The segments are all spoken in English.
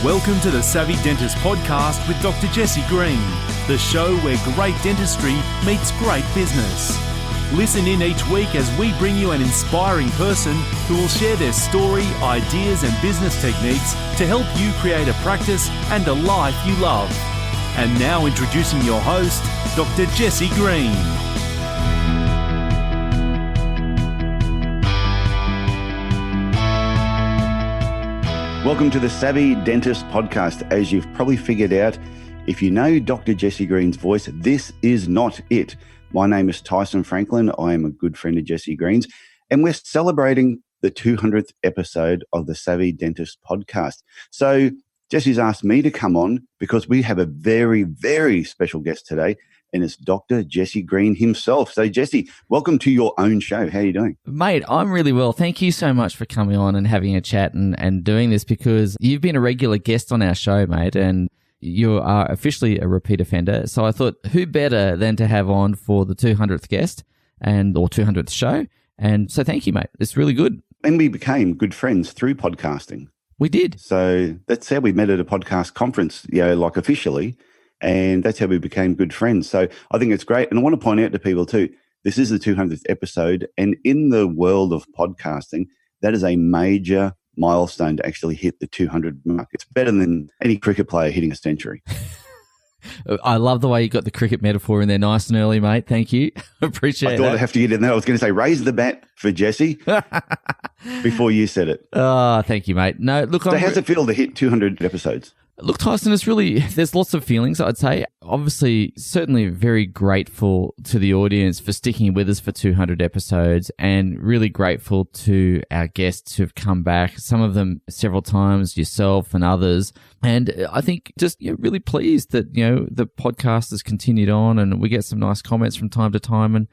Welcome to the Savvy Dentist Podcast with Dr. Jesse Green, the show where great dentistry meets great business. Listen in each week as we bring you an inspiring person who will share their story, ideas and business techniques to help you create a practice and a life you love. And now introducing your host, Dr. Jesse Green. Welcome to the Savvy Dentist Podcast. As you've probably figured out, if you know Dr. Jesse Green's voice, this is not it. My name is Tyson Franklin. I am a good friend of Jesse Green's, and we're celebrating the 200th episode of the Savvy Dentist Podcast. So Jesse's asked me to come on because we have a very, very special guest today, and it's Dr. Jesse Green himself. So Jesse, welcome to your own show. How are you doing? Mate, I'm really well. Thank you so much for coming on and having a chat and doing this, because you've been a regular guest on our show, mate, and you are officially a repeat offender. So I thought, who better than to have on for the 200th guest or 200th show? And so thank you, mate. It's really good. And we became good friends through podcasting. We did. So that's how we met at a podcast conference, like officially. And that's how we became good friends. So I think it's great. And I want to point out to people too, this is the 200th episode. And in the world of podcasting, that is a major milestone to actually hit the 200 mark. It's better than any cricket player hitting a century. I love the way you got the cricket metaphor in there nice and early, mate. Thank you. Appreciate it. I thought I'd have to get in there. I was going to say, raise the bat for Jesse before you said it. Oh, thank you, mate. No, look. So how's it feel to hit 200 episodes? Look, Tyson, there's lots of feelings, I'd say. Obviously, certainly very grateful to the audience for sticking with us for 200 episodes, and really grateful to our guests who've come back, some of them several times, yourself and others. And I think just really pleased that, the podcast has continued on, and we get some nice comments from time to time. And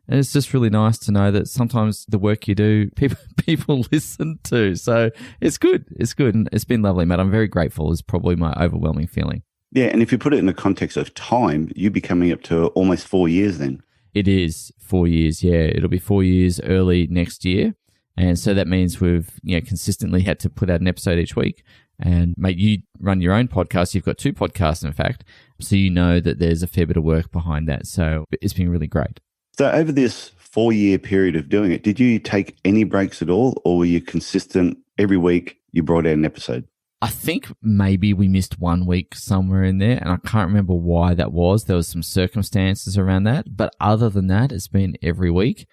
it's just really nice to know that sometimes the work you do, people listen to. So it's good. It's good. And it's been lovely, mate. I'm very grateful is probably my overwhelming feeling. Yeah. And if you put it in the context of time, you'd be coming up to almost 4 years then. It is 4 years. Yeah. It'll be 4 years early next year. And so that means we've consistently had to put out an episode each week. And mate, you run your own podcast. You've got 2 podcasts, in fact. So you know that there's a fair bit of work behind that. So it's been really great. So over this 4-year period of doing it, did you take any breaks at all, or were you consistent every week you brought out an episode? I think maybe we missed 1 week somewhere in there, and I can't remember why that was. There was some circumstances around that, but other than that, it's been every week.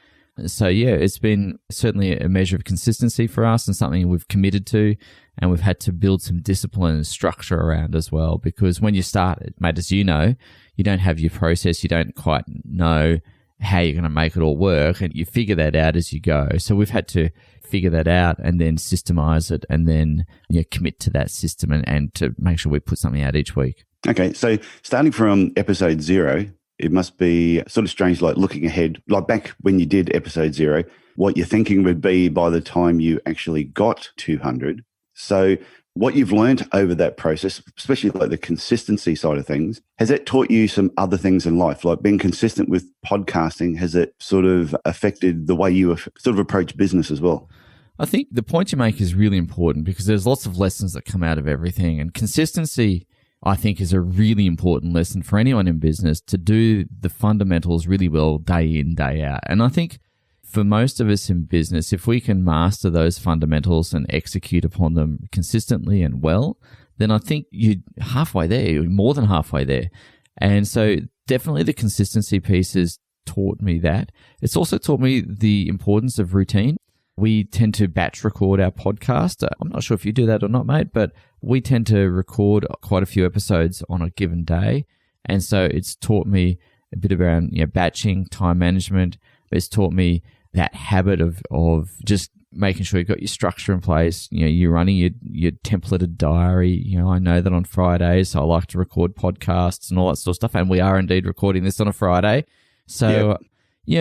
So yeah, it's been certainly a measure of consistency for us and something we've committed to, and we've had to build some discipline and structure around as well, because when you start it, mate, as you know, you don't have your process, you don't quite know how you're going to make it all work, and you figure that out as you go. So we've had to figure that out and then systemize it, and then commit to that system and to make sure we put something out each week. Okay, so starting from episode 0, it must be sort of strange, like looking ahead, like back when you did episode 0, what you're thinking would be by the time you actually got 200. So what you've learned over that process, especially like the consistency side of things, has it taught you some other things in life? Like being consistent with podcasting, has it sort of affected the way you sort of approach business as well? I think the point you make is really important, because there's lots of lessons that come out of everything. And consistency, I think, is a really important lesson for anyone in business, to do the fundamentals really well day in, day out. And I think for most of us in business, if we can master those fundamentals and execute upon them consistently and well, then I think you're halfway there, you're more than halfway there. And so definitely the consistency piece has taught me that. It's also taught me the importance of routine. We tend to batch record our podcast. I'm not sure if you do that or not, mate, but we tend to record quite a few episodes on a given day. And so it's taught me a bit around batching, time management. It's taught me that habit of just making sure you've got your structure in place. You're running your templated diary. I know that on Fridays I like to record podcasts and all that sort of stuff, and we are indeed recording this on a Friday. So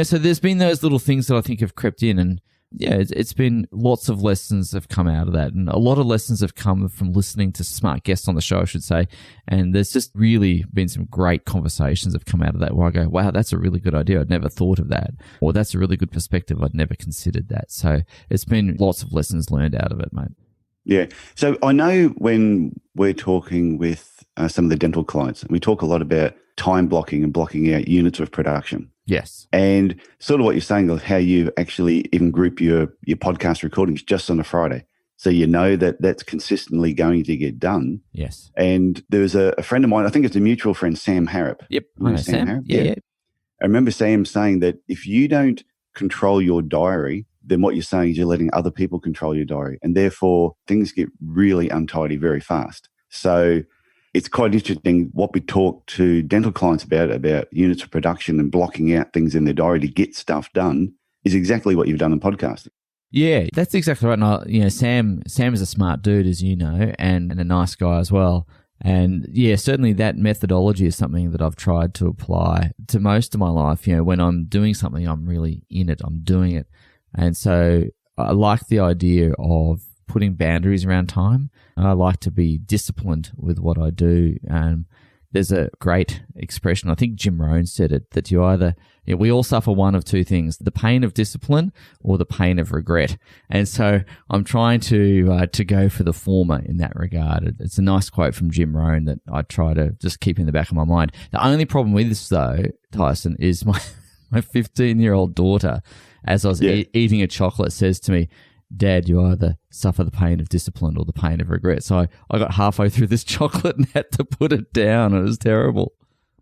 so there's been those little things that I think have crept in, and it's been lots of lessons have come out of that, and a lot of lessons have come from listening to smart guests on the show, I should say. And there's just really been some great conversations have come out of that where I go, wow, that's a really good idea. I'd never thought of that. Or that's a really good perspective. I'd never considered that. So it's been lots of lessons learned out of it, mate. Yeah. So I know when we're talking with some of the dental clients, we talk a lot about time blocking and blocking out units of production. Yes. And sort of what you're saying is how you actually even group your podcast recordings just on a Friday. So you know that that's consistently going to get done. Yes. And there was a friend of mine, I think it's a mutual friend, Sam Harrop. Yep. You know Sam Harrop? Yeah. I remember Sam saying that if you don't control your diary, then what you're saying is you're letting other people control your diary. And therefore, things get really untidy very fast. So it's quite interesting what we talk to dental clients about units of production and blocking out things in their diary to get stuff done is exactly what you've done in podcasting. Yeah, that's exactly right. And Sam is a smart dude, as you know, and a nice guy as well. And yeah, certainly that methodology is something that I've tried to apply to most of my life. When I'm doing something, I'm really in it. I'm doing it. And so I like the idea of putting boundaries around time. I like to be disciplined with what I do. There's a great expression, I think Jim Rohn said it, that we all suffer one of two things, the pain of discipline or the pain of regret. And so I'm trying to go for the former in that regard. It's a nice quote from Jim Rohn that I try to just keep in the back of my mind. The only problem with this, though, Tyson, is my 15-year-old daughter, as I was eating a chocolate, says to me, Dad, you either suffer the pain of discipline or the pain of regret. So I got halfway through this chocolate and had to put it down. It was terrible.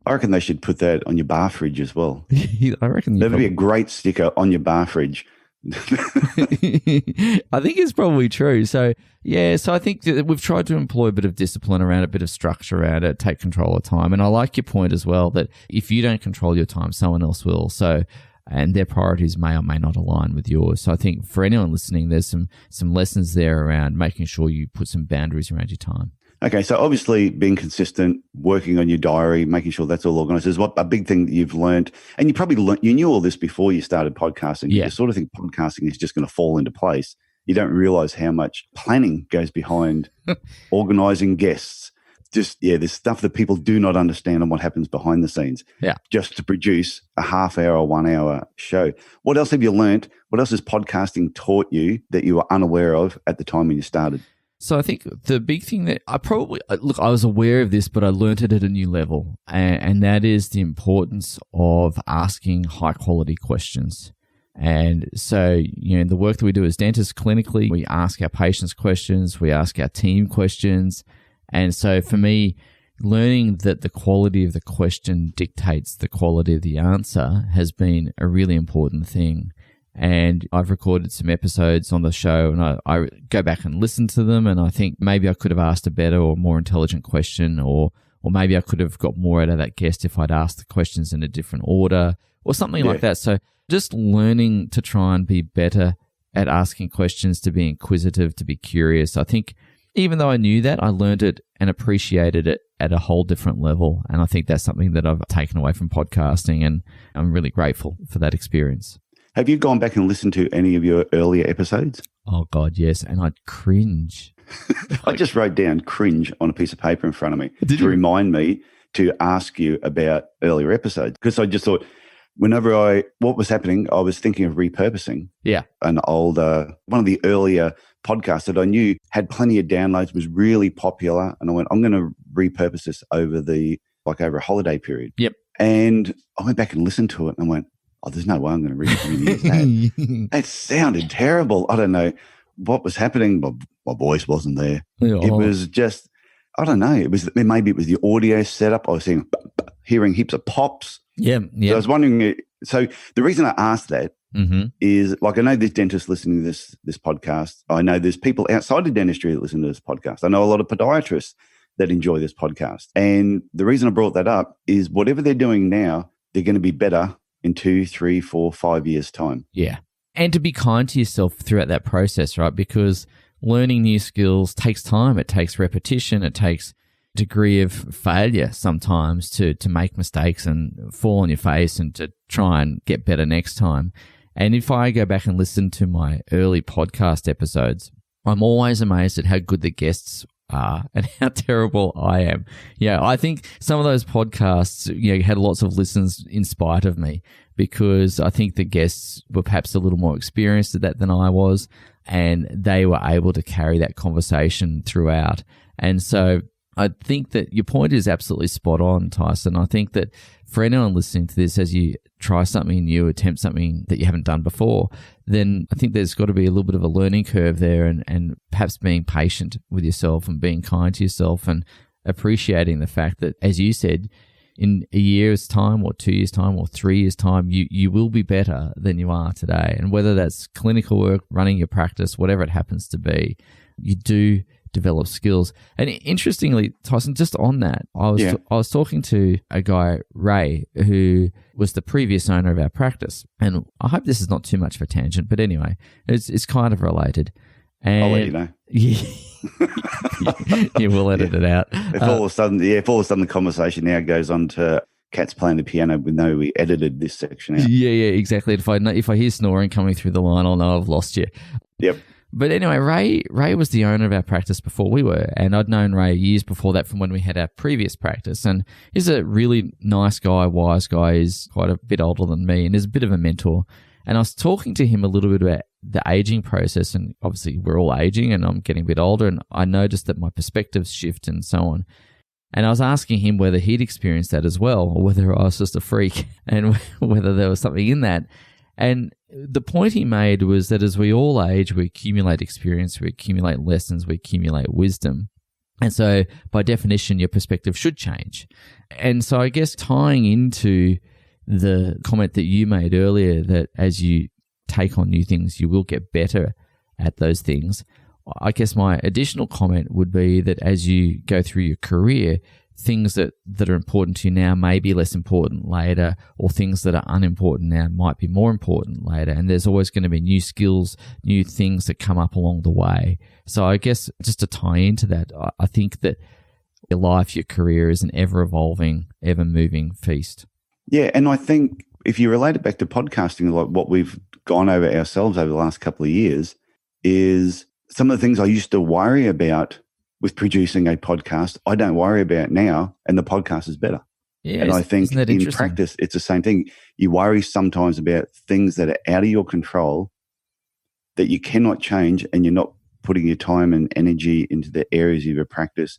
I reckon they should put that on your bar fridge as well. I reckon that would be a great sticker on your bar fridge. I think it's probably true. So I think that we've tried to employ a bit of discipline around it, a bit of structure around it, take control of time. And I like your point as well that if you don't control your time, someone else will. And their priorities may or may not align with yours. So I think for anyone listening, there's some lessons there around making sure you put some boundaries around your time. Okay, so obviously being consistent, working on your diary, making sure that's all organized is a big thing that you've learned. And you probably you knew all this before you started podcasting. Yeah. You sort of think podcasting is just going to fall into place. You don't realize how much planning goes behind organizing guests. There's stuff that people do not understand on what happens behind the scenes. Yeah. Just to produce a half-hour, 1 hour show. What else have you learned? What else has podcasting taught you that you were unaware of at the time when you started? So I think the big thing that I was aware of this, but I learned it at a new level. And that is the importance of asking high-quality questions. And so, the work that we do as dentists clinically, we ask our patients questions, we ask our team questions. And so for me, learning that the quality of the question dictates the quality of the answer has been a really important thing. And I've recorded some episodes on the show and I go back and listen to them and I think maybe I could have asked a better or more intelligent question or maybe I could have got more out of that guest if I'd asked the questions in a different order or something like that. So just learning to try and be better at asking questions, to be inquisitive, to be curious. I think even though I knew that, I learned it and appreciated it at a whole different level. And I think that's something that I've taken away from podcasting, and I'm really grateful for that experience. Have you gone back and listened to any of your earlier episodes? Oh, God, yes. And I'd cringe. I just wrote down cringe on a piece of paper in front of me to remind me to ask you about earlier episodes. Because I just thought, what was happening, I was thinking of repurposing an older, one of the earlier podcasts that I knew had plenty of downloads, was really popular. And I went, I'm going to repurpose this over a holiday period. Yep. And I went back and listened to it and I went, oh, there's no way I'm going to reuse that. It sounded terrible. I don't know what was happening. My voice wasn't there. Oh. It was just, I don't know. Maybe it was the audio setup. I was hearing heaps of pops. Yeah. So I was wondering, so the reason I asked that is, I know there's dentists listening to this podcast. I know there's people outside of dentistry that listen to this podcast. I know a lot of podiatrists that enjoy this podcast. And the reason I brought that up is whatever they're doing now, they're going to be better in 2, 3, 4, 5 years' time. Yeah. And to be kind to yourself throughout that process, right? Because learning new skills takes time. It takes repetition. It takes degree of failure sometimes to make mistakes and fall on your face and to try and get better next time. And if I go back and listen to my early podcast episodes, I'm always amazed at how good the guests are and how terrible I am. Yeah, I think some of those podcasts, had lots of listens in spite of me, because I think the guests were perhaps a little more experienced at that than I was. and they were able to carry that conversation throughout. And so I think that your point is absolutely spot on, Tyson. I think that for anyone listening to this, as you try something new, attempt something that you haven't done before, then I think there's got to be a little bit of a learning curve there, and perhaps being patient with yourself and being kind to yourself and appreciating the fact that, as you said, in a year's time or 2 years' time or 3 years' time, you will be better than you are today. And whether that's clinical work, running your practice, whatever it happens to be, you do develop skills. And interestingly, Tyson, just on that, I was talking to a guy, Ray, who was the previous owner of our practice. And I hope this is not too much of a tangent, but anyway, it's kind of related. And I'll let you know. You will edit it out. If all of a sudden the conversation now goes on to cats playing the piano, we know we edited this section out. Yeah, exactly. If I hear snoring coming through the line, I'll know I've lost you. Yep. But anyway, Ray was the owner of our practice before we were, and I'd known Ray years before that from when we had our previous practice. And he's a really nice guy, wise guy. He's quite a bit older than me and is a bit of a mentor. And I was talking to him a little bit about the aging process, and obviously we're all aging and I'm getting a bit older, and I noticed that my perspectives shift and so on. And I was asking him whether he'd experienced that as well, or whether I was just a freak and whether there was something in that. And the point he made was that as we all age, we accumulate experience, we accumulate lessons, we accumulate wisdom. And so by definition, your perspective should change. And so I guess tying into the comment that you made earlier, that as you take on new things, you will get better at those things. I guess my additional comment would be that as you go through your career, things that are important to you now may be less important later, or things that are unimportant now might be more important later. And there's always going to be new skills, new things that come up along the way. So I guess just to tie into that, I think that your life, your career is an ever-evolving, ever-moving feast. Yeah, and I think if you relate it back to podcasting, like what we've gone over ourselves over the last couple of years, is some of the things I used to worry about with producing a podcast, I don't worry about now, and the podcast is better. Yeah, and I think in practice, it's the same thing. You worry sometimes about things that are out of your control that you cannot change, and you're not putting your time and energy into the areas of your practice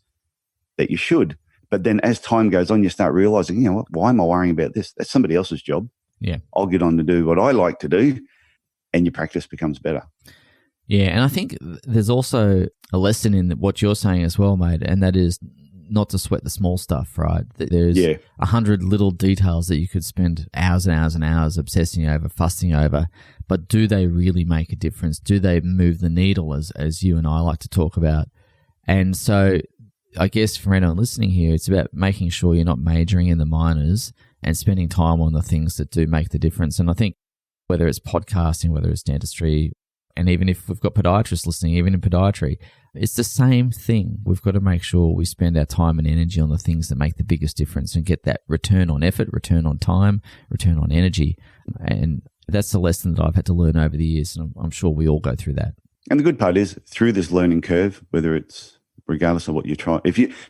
that you should. But then as time goes on, you start realizing, you know what, why am I worrying about this? That's somebody else's job. Yeah. I'll get on to do what I like to do, and your practice becomes better. Yeah, and I think there's also a lesson in what you're saying as well, mate, and that is not to sweat the small stuff, right? There's 100 little details that you could spend hours and hours and hours obsessing over, fussing over, but do they really make a difference? Do they move the needle, as you and I like to talk about? And so I guess for anyone listening here, it's about making sure you're not majoring in the minors and spending time on the things that do make the difference. And I think whether it's podcasting, whether it's dentistry, and even if we've got podiatrists listening, even in podiatry, it's the same thing. We've got to make sure we spend our time and energy on the things that make the biggest difference and get that return on effort, return on time, return on energy. And that's the lesson that I've had to learn over the years, and I'm sure we all go through that. And the good part is, through this learning curve, whether it's regardless of what you try,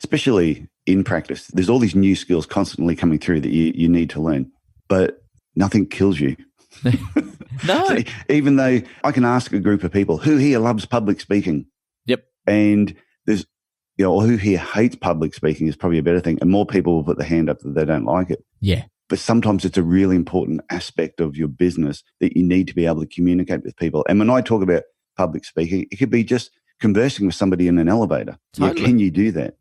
especially in practice, there's all these new skills constantly coming through that you need to learn, but nothing kills you. No. So even though I can ask a group of people, who here loves public speaking? Yep. And there's, or who here hates public speaking is probably a better thing. And more people will put their hand up that they don't like it. Yeah. But sometimes it's a really important aspect of your business that you need to be able to communicate with people. And when I talk about public speaking, it could be just conversing with somebody in an elevator. Totally. Yeah, can you do that?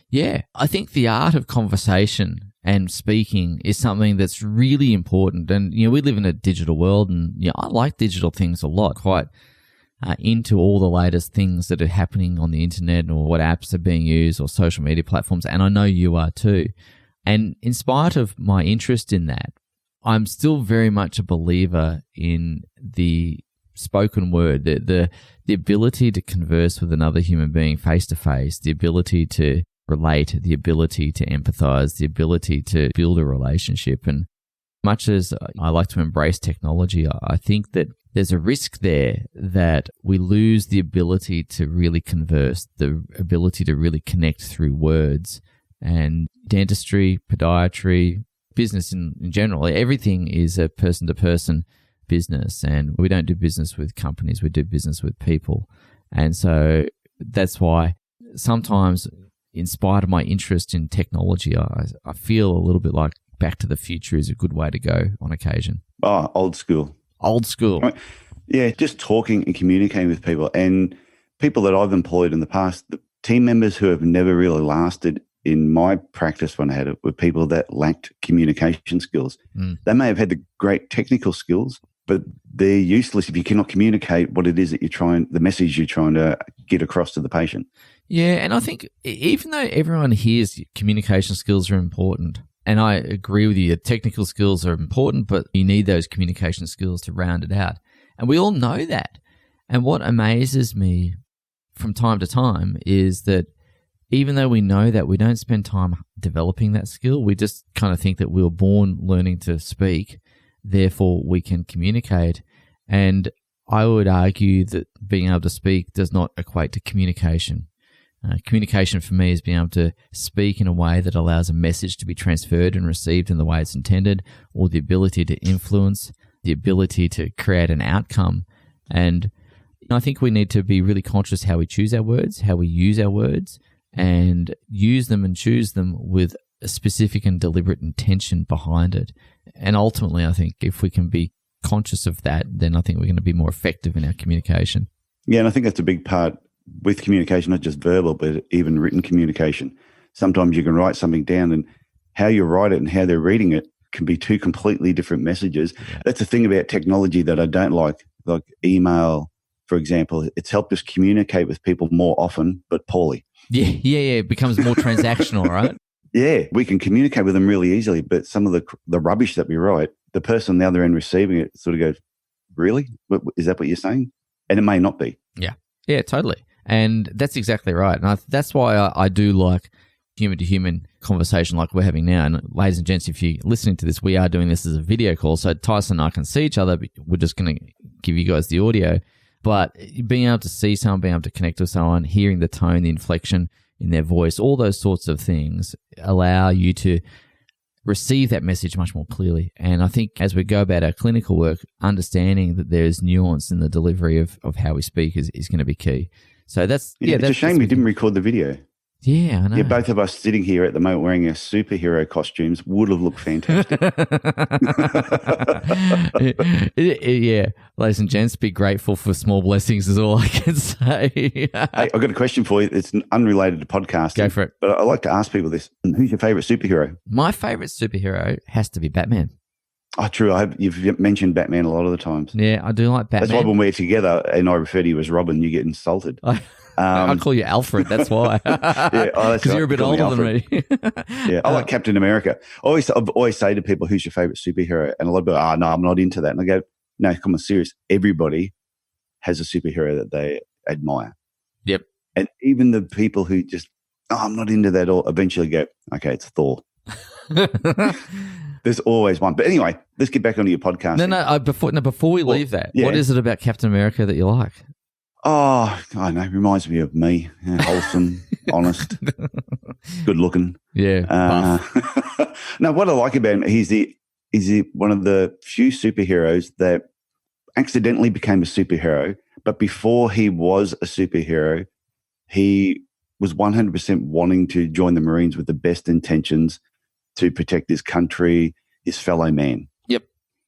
Yeah. I think the art of conversation and speaking is something that's really important. And, we live in a digital world, and, I like digital things a lot, quite into all the latest things that are happening on the internet, or what apps are being used, or social media platforms. And I know you are too. And in spite of my interest in that, I'm still very much a believer in the spoken word, the ability to converse with another human being face to face, the ability to relate, the ability to empathize, the ability to build a relationship. And much as I like to embrace technology, I think that there's a risk there that we lose the ability to really converse, the ability to really connect through words. And dentistry, podiatry, business in general, everything is a person-to-person business, and we don't do business with companies, we do business with people. And so that's why sometimes, in spite of my interest in technology, I feel a little bit like Back to the Future is a good way to go on occasion. Oh, old school. Old school. I mean, yeah, just talking and communicating with people. And people that I've employed in the past, the team members who have never really lasted in my practice when I had it were people that lacked communication skills. They may have had the great technical skills, but they're useless if you cannot communicate what it is that the message you're trying to get across to the patient. Yeah, and I think even though everyone hears communication skills are important, and I agree with you, technical skills are important, but you need those communication skills to round it out. And we all know that. And what amazes me from time to time is that even though we know that, we don't spend time developing that skill. We just kind of think that we were born learning to speak, therefore we can communicate. And I would argue that being able to speak does not equate to communication. Communication for me is being able to speak in a way that allows a message to be transferred and received in the way it's intended, or the ability to influence, the ability to create an outcome. And I think we need to be really conscious how we choose our words, how we use our words, and use them and choose them with a specific and deliberate intention behind it. And ultimately, I think if we can be conscious of that, then I think we're going to be more effective in our communication. Yeah, and I think that's a big part with communication, not just verbal, but even written communication. Sometimes you can write something down, and how you write it and how they're reading it can be two completely different messages. Yeah. That's the thing about technology that I don't like email, for example. It's helped us communicate with people more often, but poorly. Yeah. It becomes more transactional, right? Yeah, we can communicate with them really easily, but some of the rubbish that we write, the person on the other end receiving it sort of goes, really? Is that what you're saying? And it may not be. Yeah, totally. And that's exactly right. And that's why I do like human-to-human conversation like we're having now. And ladies and gents, if you're listening to this, we are doing this as a video call. So Tyson and I can see each other, but we're just going to give you guys the audio. But being able to see someone, being able to connect with someone, hearing the tone, the inflection in their voice, all those sorts of things allow you to receive that message much more clearly. And I think as we go about our clinical work, understanding that there's nuance in the delivery of how we speak is going to be key. So it's a shame we didn't record the video. Yeah, I know. Yeah, both of us sitting here at the moment wearing our superhero costumes would have looked fantastic. Yeah, ladies and gents, be grateful for small blessings is all I can say. Hey, I've got a question for you. It's unrelated to podcasting. Go for it. But I like to ask people this. Who's your favourite superhero? My favourite superhero has to be Batman. Oh, true. You've mentioned Batman a lot of the times. Yeah, I do like Batman. That's why when we're together and I refer to you as Robin, you get insulted. I call you Alfred, that's why. Because you're a bit older than me. Yeah, I like Captain America. I always say to people, who's your favourite superhero? And a lot of people, no, I'm not into that. And I go, no, come on, serious. Everybody has a superhero that they admire. Yep. And even the people who just, I'm not into that, or eventually go, okay, it's Thor. There's always one. But anyway, let's get back onto your podcast. Before we leave that, what is it about Captain America that you like? Oh, I know. Reminds me of me. Wholesome, honest, good looking. Yeah. No, what I like about him, he's one of the few superheroes that accidentally became a superhero. But before he was a superhero, he was 100% wanting to join the Marines with the best intentions to protect his country, his fellow man. Yep.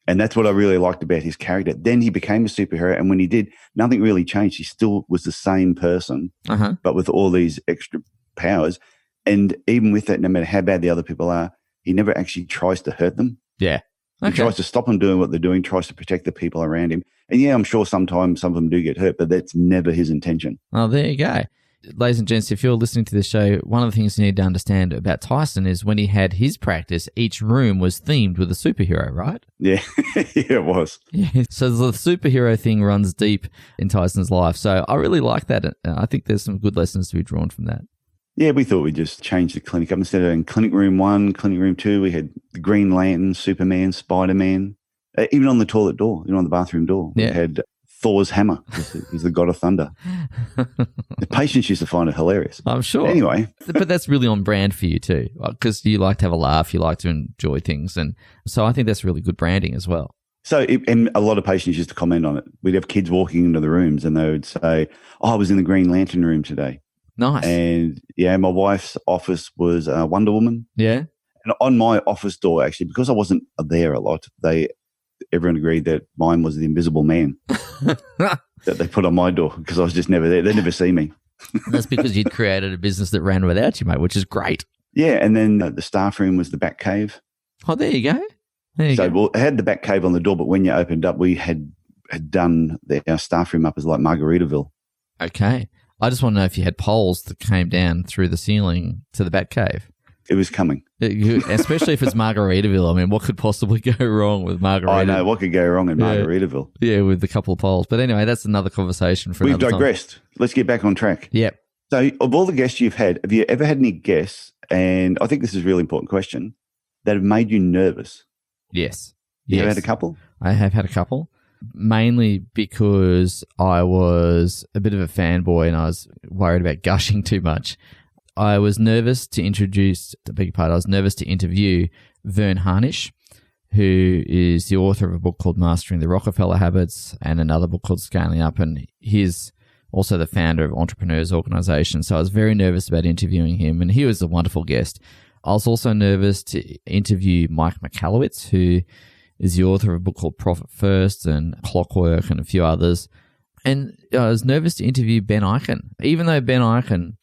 And that's what I really liked about his character. Then he became a superhero, and when he did, nothing really changed. He still was the same person, but with all these extra powers. And even with that, no matter how bad the other people are, he never actually tries to hurt them. Yeah. Okay. He tries to stop them doing what they're doing, tries to protect the people around him. And yeah, I'm sure sometimes some of them do get hurt, but that's never his intention. Oh, there you go. Ladies and gents, if you're listening to this show, one of the things you need to understand about Tyson is when he had his practice, each room was themed with a superhero, right? Yeah, yeah, it was. Yeah. So the superhero thing runs deep in Tyson's life. So I really like that. I think there's some good lessons to be drawn from that. Yeah, we thought we'd just change the clinic up. Instead of in Clinic Room 1, Clinic Room 2, we had the Green Lantern, Superman, Spider-Man, even on the toilet door, on the bathroom door. We had Thor's hammer. He's the god of thunder. The patients used to find it hilarious. I'm sure. Anyway. But that's really on brand for you too, because you like to have a laugh, you like to enjoy things. And so I think that's really good branding as well. And a lot of patients used to comment on it. We'd have kids walking into the rooms and they would say, I was in the Green Lantern room today. Nice. And yeah, my wife's office was Wonder Woman. Yeah. And on my office door, actually, because I wasn't there a lot, everyone agreed that mine was the Invisible Man that they put on my door because I was just never there. They'd never see me. That's because you'd created a business that ran without you, mate, which is great. Yeah, and then the staff room was the back cave. Oh, there you go. Well, it had the back cave on the door, but when you opened up, we had done our staff room up as like Margaritaville. Okay. I just want to know if you had poles that came down through the ceiling to the back cave. It was coming. Especially if it's Margaritaville. I mean, what could possibly go wrong with Margaritaville? I know, what could go wrong in Margaritaville? Yeah, with a couple of poles. But anyway, that's another conversation for another time. We've digressed. Let's get back on track. Yep. So of all the guests you've had, have you ever had any guests, and I think this is a really important question, that have made you nervous? Yes. You have had a couple? I have had a couple, mainly because I was a bit of a fanboy and I was worried about gushing too much. I was nervous to interview Vern Harnish, who is the author of a book called Mastering the Rockefeller Habits and another book called Scaling Up, and he's also the founder of Entrepreneurs Organization. So I was very nervous about interviewing him, and he was a wonderful guest. I was also nervous to interview Mike Michalowicz, who is the author of a book called Profit First and Clockwork and a few others. And I was nervous to interview Ben Eichen. Even though Ben Eichen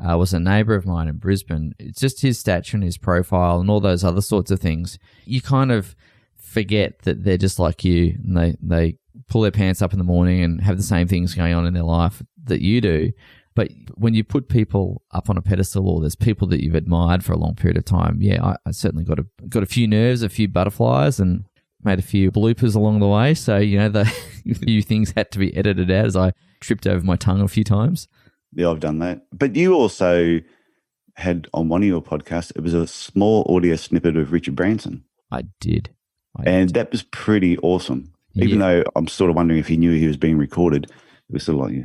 was a neighbour of mine in Brisbane, it's just his stature and his profile and all those other sorts of things. You kind of forget that they're just like you, and they pull their pants up in the morning and have the same things going on in their life that you do. But when you put people up on a pedestal, or there's people that you've admired for a long period of time, I certainly got a few nerves, a few butterflies, and made a few bloopers along the way. So, the few things had to be edited out as I tripped over my tongue a few times. Yeah, I've done that. But you also had on one of your podcasts, it was a small audio snippet of Richard Branson. I did. That was pretty awesome. Even though I'm sort of wondering if he knew he was being recorded. It was sort of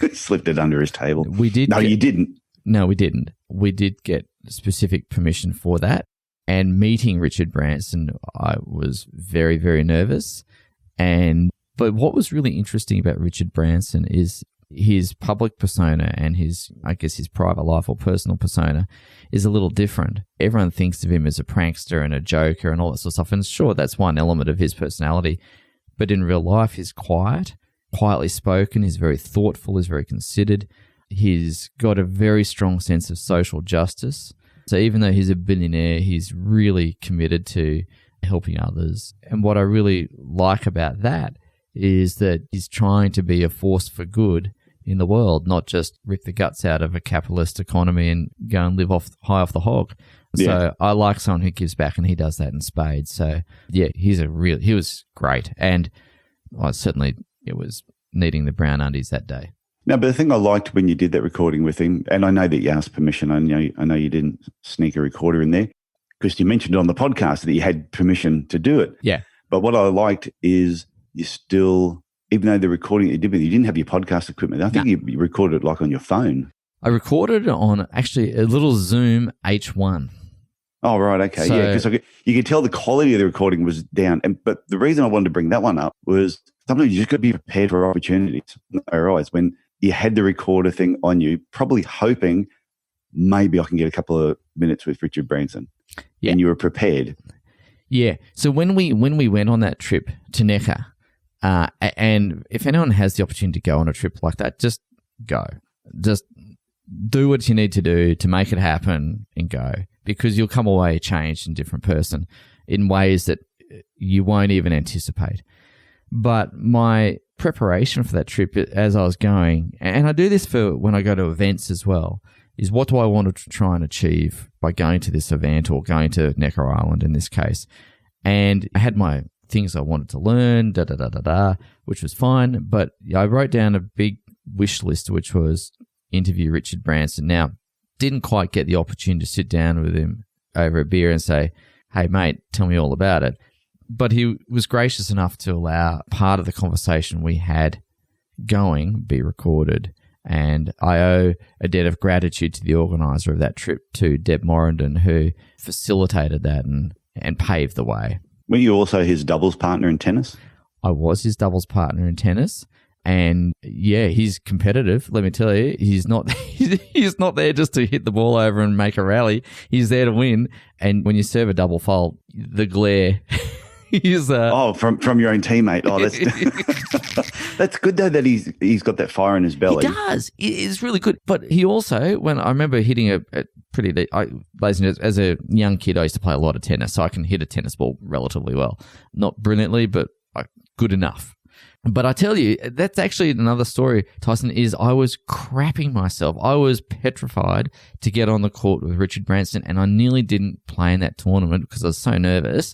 like slipped it under his table. We did. No, you didn't. No, we didn't. We did get specific permission for that. And meeting Richard Branson, I was very, very nervous. But what was really interesting about Richard Branson is his public persona and his private life or personal persona is a little different. Everyone thinks of him as a prankster and a joker and all that sort of stuff. And sure, that's one element of his personality. But in real life, he's quietly spoken, he's very thoughtful, he's very considered. He's got a very strong sense of social justice. So even though he's a billionaire, he's really committed to helping others. And what I really like about that is that he's trying to be a force for good in the world, not just rip the guts out of a capitalist economy and go and live high off the hog. Yeah. So I like someone who gives back, and he does that in spades. So yeah, he was great. And it was needing the brown undies that day. No, but the thing I liked when you did that recording with him, and I know that you asked permission, I know you didn't sneak a recorder in there, because you mentioned on the podcast that you had permission to do it. Yeah. But what I liked is you still, even though the recording you didn't have your podcast equipment. I think you recorded it like on your phone. I recorded it on actually a little Zoom H1. Oh, right. Okay. So, yeah, because you could tell the quality of the recording was down. But the reason I wanted to bring that one up was sometimes you just got to be prepared for opportunities. When you had the recorder thing on you, probably hoping maybe I can get a couple of minutes with Richard Branson. Yeah. And you were prepared. Yeah. So when we went on that trip to Necker, and if anyone has the opportunity to go on a trip like that, just go. Just do what you need to do to make it happen and go, because you'll come away a changed and different person in ways that you won't even anticipate. But my preparation for that trip as I was going, and I do this for when I go to events as well, is what do I want to try and achieve by going to this event or going to Necker Island in this case. And I had my things I wanted to learn, which was fine. But I wrote down a big wish list, which was interview Richard Branson. Now, didn't quite get the opportunity to sit down with him over a beer and say, hey, mate, tell me all about it. But he was gracious enough to allow part of the conversation we had going be recorded. And I owe a debt of gratitude to the organizer of that trip, to Deb Morrenden, who facilitated that and paved the way. Were you also his doubles partner in tennis? I was his doubles partner in tennis. And yeah, he's competitive. Let me tell you, he's not he's not there just to hit the ball over and make a rally. He's there to win. And when you serve a double fault, the glare is from your own teammate. Oh, that's that's good though that he's got that fire in his belly. He does. It's really good. But he also, when I remember hitting a pretty, as a young kid, I used to play a lot of tennis, so I can hit a tennis ball relatively well. Not brilliantly, but good enough. But I tell you, that's actually another story, Tyson, is I was crapping myself. I was petrified to get on the court with Richard Branson, and I nearly didn't play in that tournament because I was so nervous.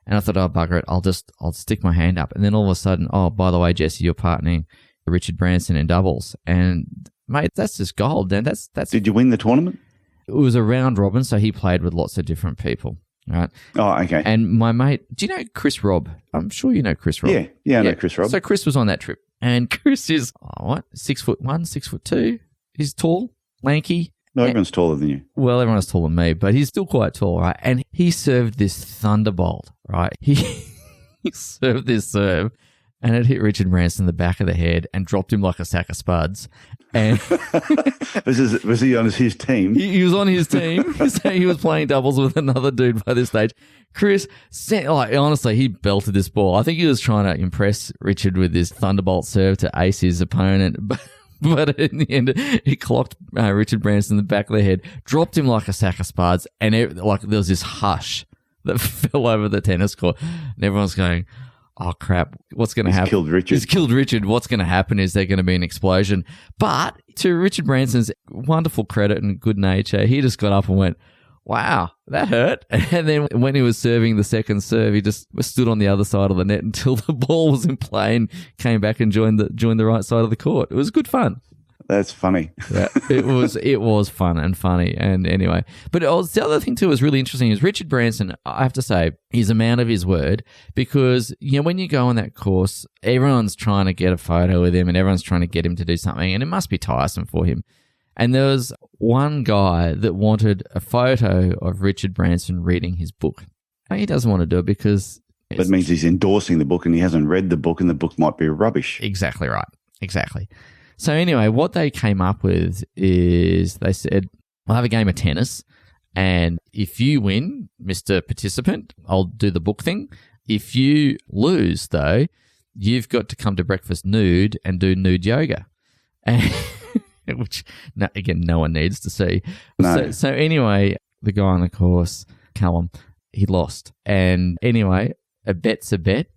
And I thought, oh, bugger it, I'll stick my hand up. And then all of a sudden, oh, by the way, Jesse, you're partnering Richard Branson in doubles. And, mate, that's just gold. And that's. Did you win the tournament? It was a round robin, so he played with lots of different people. Right. Oh, okay. And my mate, do you know Chris Robb? I'm sure you know Chris Robb. Yeah, I know Chris Robb. So Chris was on that trip. And Chris is, 6'1", 6'2". He's tall, lanky. No, everyone's taller than you. Well, everyone's taller than me, but he's still quite tall, right? And he served this thunderbolt, right? He served this serve, and it hit Richard Branson in the back of the head and dropped him like a sack of spuds. And was he on his team? He was on his team. So he was playing doubles with another dude by this stage. Chris, honestly, he belted this ball. I think he was trying to impress Richard with this thunderbolt serve to ace his opponent. But in the end, he clocked Richard Branson in the back of the head, dropped him like a sack of spuds, and there was this hush that fell over the tennis court. And everyone's going, oh, crap, what's going to happen? He's killed Richard. What's going to happen is there's going to be an explosion. But to Richard Branson's wonderful credit and good nature, he just got up and went, wow, that hurt. And then when he was serving the second serve, he just stood on the other side of the net until the ball was in play and came back and joined the right side of the court. It was good fun. That's funny. Yeah, it was fun and funny. And anyway, but the other thing too was really interesting is Richard Branson, I have to say, he's a man of his word because, when you go on that course, everyone's trying to get a photo with him and everyone's trying to get him to do something, and it must be tiresome for him. And there was one guy that wanted a photo of Richard Branson reading his book. He doesn't want to do it because that means he's endorsing the book and he hasn't read the book and the book might be rubbish. Exactly right. Exactly. So anyway, what they came up with is they said, we'll have a game of tennis, and if you win, Mr. Participant, I'll do the book thing. If you lose, though, you've got to come to breakfast nude and do nude yoga. Which, again, no one needs to see. No. So anyway, the guy on the course, Callum, he lost. And anyway, a bet's a bet.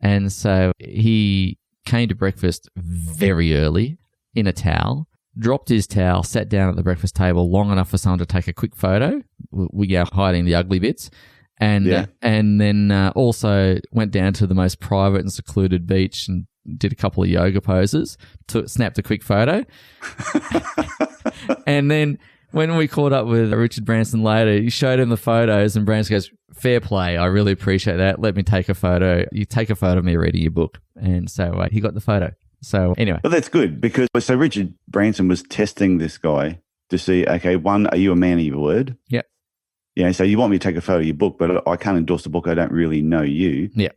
And so he came to breakfast very early in a towel, dropped his towel, sat down at the breakfast table long enough for someone to take a quick photo. We are hiding the ugly bits. And then also went down to the most private and secluded beach and did a couple of yoga poses, snapped a quick photo. And then when we caught up with Richard Branson later, he showed him the photos and Branson goes, fair play, I really appreciate that. Let me take a photo. You take a photo of me reading your book. And so he got the photo. So anyway. Well, that's good because so Richard Branson was testing this guy to see, okay, one, are you a man of your word? Yep. Yeah, so you want me to take a photo of your book, but I can't endorse the book. I don't really know you. Yeah.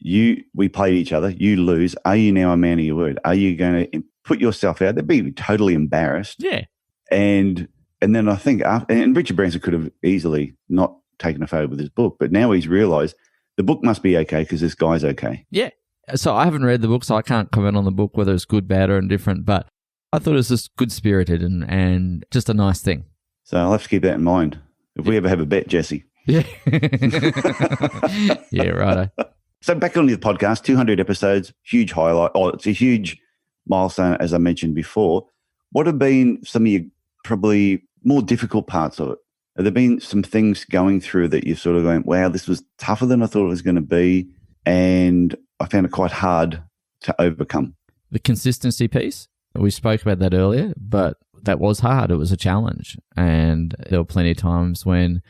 We played each other. You lose. Are you now a man of your word? Are you going to put yourself out there? Be totally embarrassed. Yeah. And then I think, and Richard Branson could have easily not taken a photo with his book, but now he's realised the book must be okay because this guy's okay. Yeah. So I haven't read the book, so I can't comment on the book whether it's good, bad, or indifferent. But I thought it was just good spirited and just a nice thing. So I'll have to keep that in mind if we ever have a bet, Jesse. Yeah. Yeah, righto. So back onto the podcast, 200 episodes, huge highlight. Oh, it's a huge milestone, as I mentioned before. What have been some of your probably more difficult parts of it? Have there been some things going through that you're sort of going, wow, this was tougher than I thought it was going to be, and I found it quite hard to overcome? The consistency piece, we spoke about that earlier, but that was hard. It was a challenge. And there were plenty of times when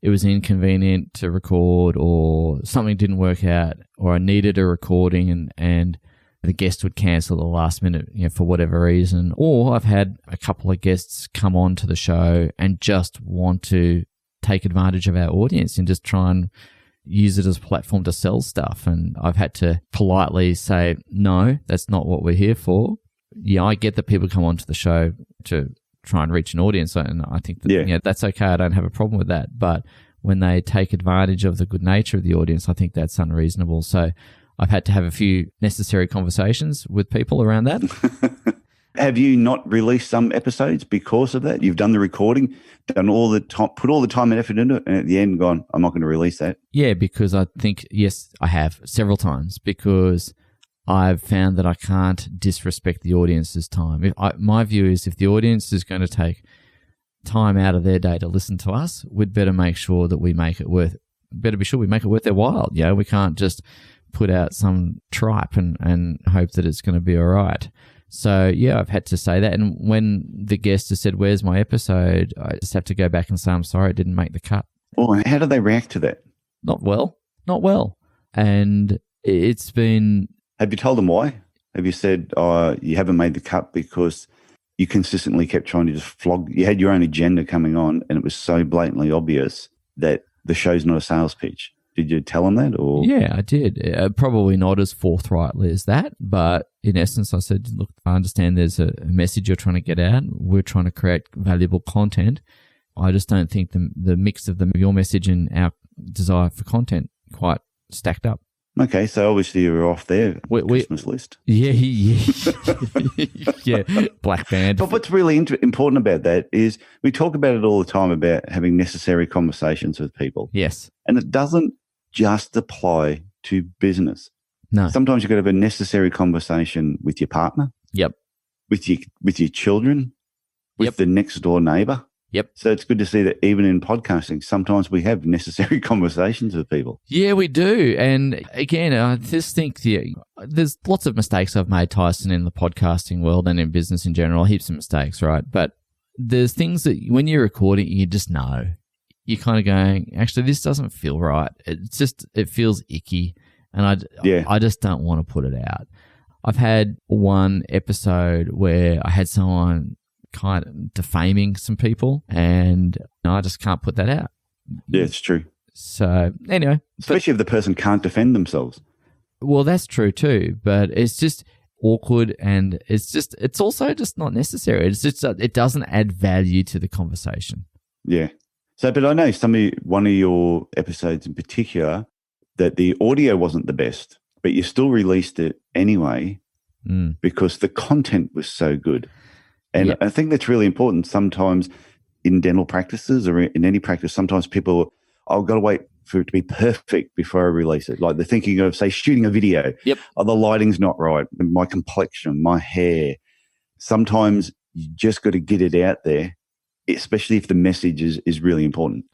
it was inconvenient to record or something didn't work out or I needed a recording and the guest would cancel at the last minute, for whatever reason. Or I've had a couple of guests come on to the show and just want to take advantage of our audience and just try and use it as a platform to sell stuff. And I've had to politely say, no, that's not what we're here for. Yeah, I get that people come onto the show to try and reach an audience, and I think that, that's okay. I don't have a problem with that. But when they take advantage of the good nature of the audience, I think that's unreasonable. So I've had to have a few necessary conversations with people around that. Have you not released some episodes because of that? You've done the recording, done all the time, put all the time and effort into it, and at the end gone, I'm not going to release that. Yeah, because I think, yes, I have several times, because I've found that I can't disrespect the audience's time. My view is, if the audience is going to take time out of their day to listen to us, we'd better make sure that we make it worth their while. You know, we can't just put out some tripe and hope that it's going to be all right. So, yeah, I've had to say that. And when the guest has said, where's my episode? I just have to go back and say, I'm sorry, it didn't make the cut. Well, how do they react to that? Not well. And it's been... Have you told them why? Have you said, you haven't made the cut because you consistently kept trying to just flog? You had your own agenda coming on, and it was so blatantly obvious that the show's not a sales pitch. Did you tell them that? Or yeah, I did. Probably not as forthrightly as that, but in essence, I said, look, I understand there's a message you're trying to get out. We're trying to create valuable content. I just don't think the mix of your message and our desire for content quite stacked up. Okay, so obviously you're off their Christmas list. Yeah. Yeah, black band. But what's really important about that is we talk about it all the time about having necessary conversations with people. Yes. And it doesn't just apply to business. No. Sometimes you've got to have a necessary conversation with your partner. Yep. With your children, with the next door neighbor. Yep. So it's good to see that even in podcasting, sometimes we have necessary conversations with people. Yeah, we do. And again, I just think there's lots of mistakes I've made, Tyson, in the podcasting world and in business in general. Heaps of mistakes, right? But there's things that when you're recording, you just know. You're kind of going, actually, this doesn't feel right. It feels icky. And I just don't want to put it out. I've had one episode where I had someone kind of defaming some people, and I just can't put that out. Yeah, it's true. So anyway. Especially if the person can't defend themselves. Well, that's true too, but it's just awkward, and it's also just not necessary. It's just, it doesn't add value to the conversation. Yeah. So, but I know one of your episodes in particular, that the audio wasn't the best, but you still released it anyway because the content was so good. And I think that's really important. Sometimes in dental practices or in any practice, sometimes people, I've got to wait for it to be perfect before I release it. Like they're thinking of, say, shooting a video. Yep. Oh, the lighting's not right, my complexion, my hair. Sometimes you just got to get it out there, especially if the message is really important.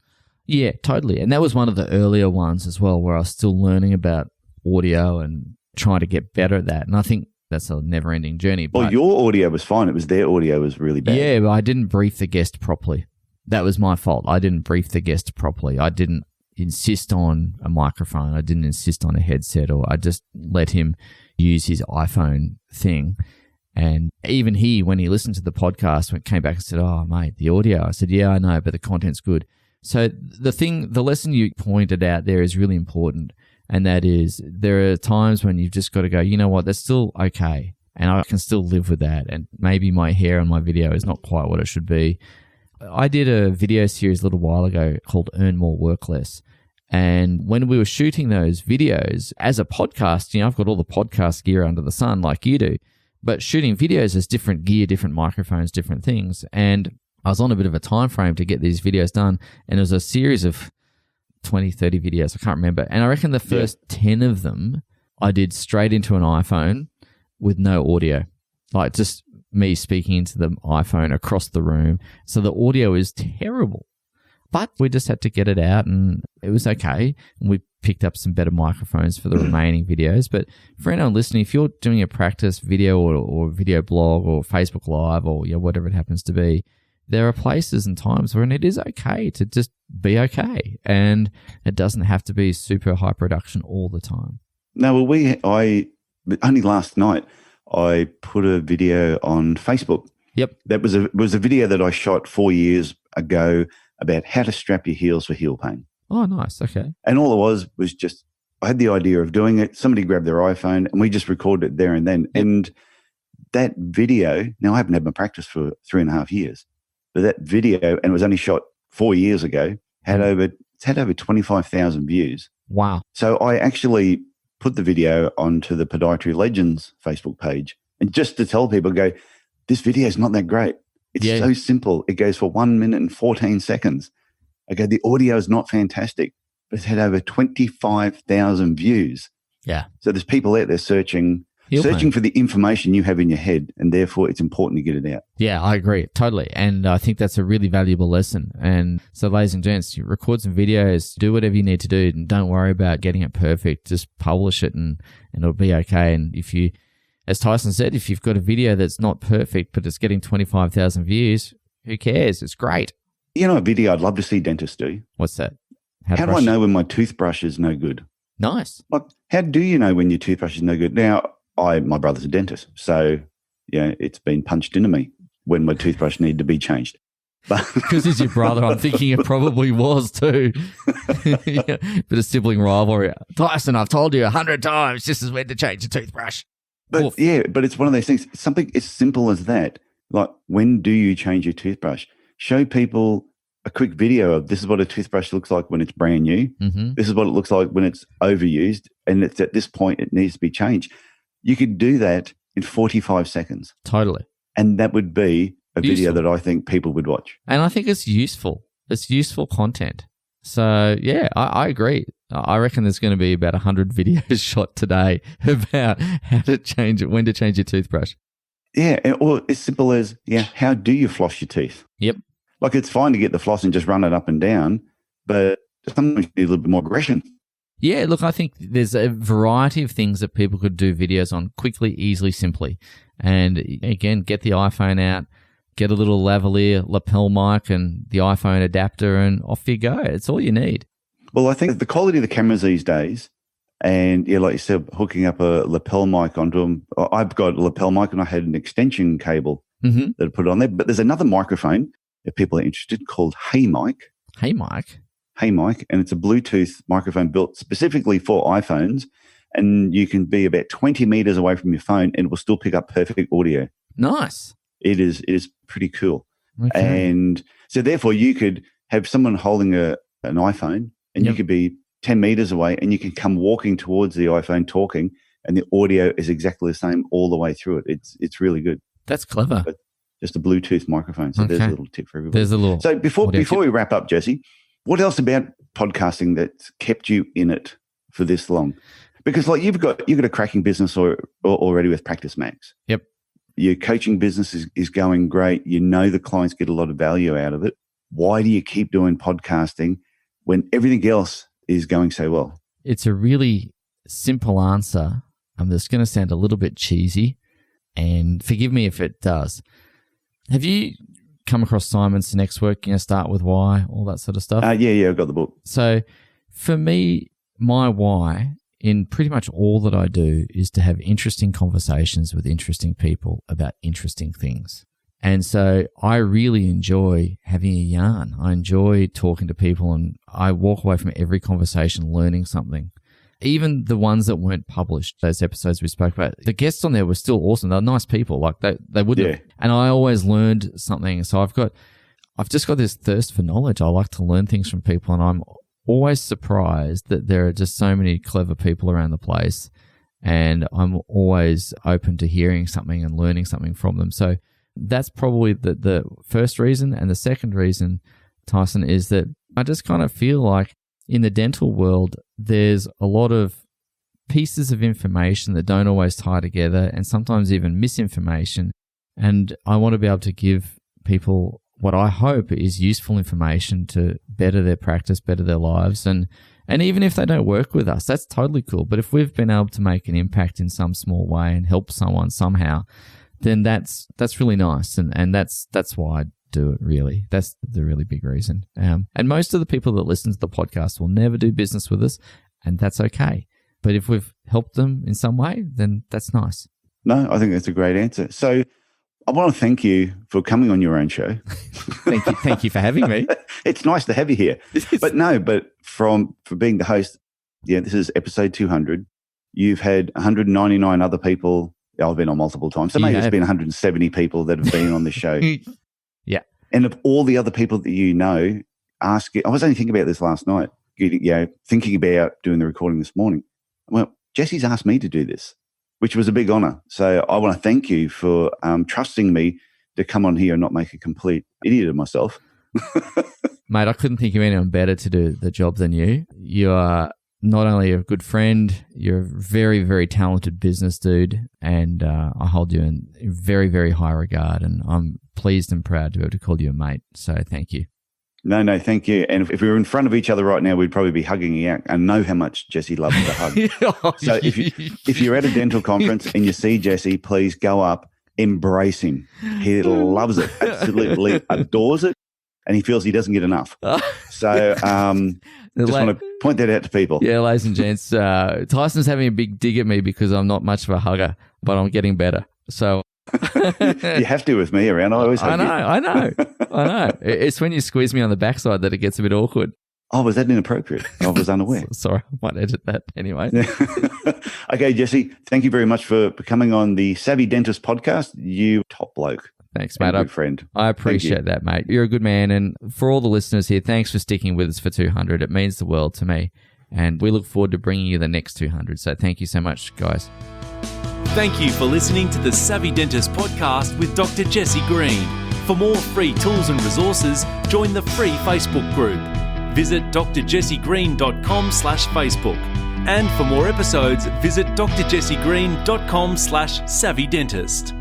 Yeah, totally. And that was one of the earlier ones as well, where I was still learning about audio and trying to get better at that. And I think that's a never-ending journey. But well, your audio was fine. It was their audio was really bad. Yeah, but I didn't brief the guest properly. That was my fault. I didn't brief the guest properly. I didn't insist on a microphone. I didn't insist on a headset, or I just let him use his iPhone thing. And even when he listened to the podcast, came back and said, oh, mate, the audio. I said, yeah, I know, but the content's good. So the lesson you pointed out there is really important. And that is, there are times when you've just got to go, you know what, that's still okay. And I can still live with that. And maybe my hair on my video is not quite what it should be. I did a video series a little while ago called Earn More, Work Less. And when we were shooting those videos as a podcast, I've got all the podcast gear under the sun like you do. But shooting videos is different gear, different microphones, different things. And I was on a bit of a time frame to get these videos done. And it was a series of 20, 30 videos. I can't remember. And I reckon the first 10 of them I did straight into an iPhone with no audio. Like just me speaking into the iPhone across the room. So the audio is terrible. But we just had to get it out and it was okay. And we picked up some better microphones for the remaining videos. But for anyone listening, if you're doing a practice video or video blog or Facebook Live or whatever it happens to be, there are places and times when it is okay to just be okay. And it doesn't have to be super high production all the time. No, well, only last night I put a video on Facebook. Yep. That was a video that I shot 4 years ago about how to strap your heels for heel pain. Oh, nice. Okay. And all it was just, I had the idea of doing it. Somebody grabbed their iPhone and we just recorded it there and then. Yep. And that video, now I haven't had my practice for 3.5 years, but that video, and it was only shot 4 years ago, had over 25,000 views. Wow. So I actually put the video onto the Podiatry Legends Facebook page, and just to tell people, go, this video is not that great. It's so simple. It goes for 1 minute and 14 seconds. I go, the audio is not fantastic, but it's had over 25,000 views. Yeah. So there's people out there searching for the information you have in your head, and therefore it's important to get it out. Yeah, I agree. Totally. And I think that's a really valuable lesson. And so, ladies and gents, you record some videos, do whatever you need to do, and don't worry about getting it perfect. Just publish it and it'll be okay. And if you, as Tyson said, if you've got a video that's not perfect, but it's getting 25,000 views, who cares? It's great. You know, a video I'd love to see dentists do. What's that? How do I know when my toothbrush is no good? Nice. Like, how do you know when your toothbrush is no good? Now, my brother's a dentist, so it's been punched into me when my toothbrush needed to be changed. Because he's your brother, I'm thinking it probably was too. Bit of sibling rivalry. Tyson, I've told you 100 times this is when to change your toothbrush. But but it's one of those things. Something as simple as that. Like, when do you change your toothbrush? Show people a quick video of this is what a toothbrush looks like when it's brand new. Mm-hmm. This is what it looks like when it's overused, and it's at this point it needs to be changed. You could do that in 45 seconds. Totally. And that would be a video that I think people would watch. And I think it's useful. It's useful content. So, yeah, I agree. I reckon there's going to be about 100 videos shot today about how to change it, when to change your toothbrush. Yeah, or as simple as, how do you floss your teeth? Yep. Like, it's fine to get the floss and just run it up and down, but sometimes you need a little bit more aggression. Yeah, look, I think there's a variety of things that people could do videos on quickly, easily, simply. And again, get the iPhone out, get a little lavalier lapel mic and the iPhone adapter, and off you go. It's all you need. Well, I think the quality of the cameras these days, and like you said, hooking up a lapel mic onto them. I've got a lapel mic and I had an extension cable that I put on there. But there's another microphone, if people are interested, called Hey Mic. Hey Mike. Hey Mike, and it's a Bluetooth microphone built specifically for iPhones, and you can be about 20 meters away from your phone and it will still pick up perfect audio. Nice. It is pretty cool. Okay. And so therefore you could have someone holding an iPhone, and you could be 10 meters away and you can come walking towards the iPhone talking, and the audio is exactly the same all the way through it. It's really good. That's clever. But just a Bluetooth microphone. So there's a little tip for everybody. There's a little. So before we wrap up, Jesse, what else about podcasting that's kept you in it for this long? Because like you've got a cracking business already with Practice Max. Yep. Your coaching business is going great. You know the clients get a lot of value out of it. Why do you keep doing podcasting when everything else is going so well? It's a really simple answer. That's going to sound a little bit cheesy, and forgive me if it does. Have you come across Simon Sinek's work, Start With Why, all that sort of stuff? Yeah, I've got the book. So for me, my why in pretty much all that I do is to have interesting conversations with interesting people about interesting things. And so I really enjoy having a yarn. I enjoy talking to people, and I walk away from every conversation learning something. Even the ones that weren't published, those episodes we spoke about, the guests on there were still awesome. They're nice people. Like they wouldn't have. And I always learned something. So I've just got this thirst for knowledge. I like to learn things from people, and I'm always surprised that there are just so many clever people around the place, and I'm always open to hearing something and learning something from them. So that's probably the first reason. And the second reason, Tyson, is that I just kind of feel like in the dental world, there's a lot of pieces of information that don't always tie together, and sometimes even misinformation. And I want to be able to give people what I hope is useful information to better their practice, better their lives. And even if they don't work with us, that's totally cool. But if we've been able to make an impact in some small way and help someone somehow, then that's really nice. And that's why I do it, really. That's the really big reason. And most of the people that listen to the podcast will never do business with us, and that's okay. But if we've helped them in some way, then that's nice. No, I think that's a great answer. So I want to thank you for coming on your own show. Thank you for having me. It's nice to have you here. But for being the host. Yeah, this is episode 200. You've had 199 other people. I've been on multiple times. So maybe it's been 170 people that have been on the show. Yeah. And of all the other people that you know, I was only thinking about this last night, thinking about doing the recording this morning. Well, Jesse's asked me to do this, which was a big honor. So I want to thank you for trusting me to come on here and not make a complete idiot of myself. Mate, I couldn't think of anyone better to do the job than you. You are not only a good friend, you're a very, very talented business dude, and I hold you in very, very high regard, and I'm pleased and proud to be able to call you a mate. So thank you. No, thank you. And if we were in front of each other right now, we'd probably be hugging out. I know how much Jesse loves to hug. So if you're at a dental conference and you see Jesse, please go up, embrace him. He loves it, absolutely adores it, and he feels he doesn't get enough. So just want to point that out to people. Yeah, ladies and gents, Tyson's having a big dig at me because I'm not much of a hugger, but I'm getting better. So you have to with me around. I always hug I know. It's when you squeeze me on the backside that it gets a bit awkward. Oh, was that inappropriate? I was unaware. Sorry, I might edit that anyway. Okay, Jesse, thank you very much for coming on the Savvy Dentist podcast. You top bloke. Thanks, mate. Good friend. I appreciate that, mate. You're a good man. And for all the listeners here, thanks for sticking with us for 200. It means the world to me. And we look forward to bringing you the next 200. So thank you so much, guys. Thank you for listening to the Savvy Dentist podcast with Dr. Jesse Green. For more free tools and resources, join the free Facebook group. Visit drjessegreen.com/Facebook. And for more episodes, visit drjessegreen.com/savvydentist.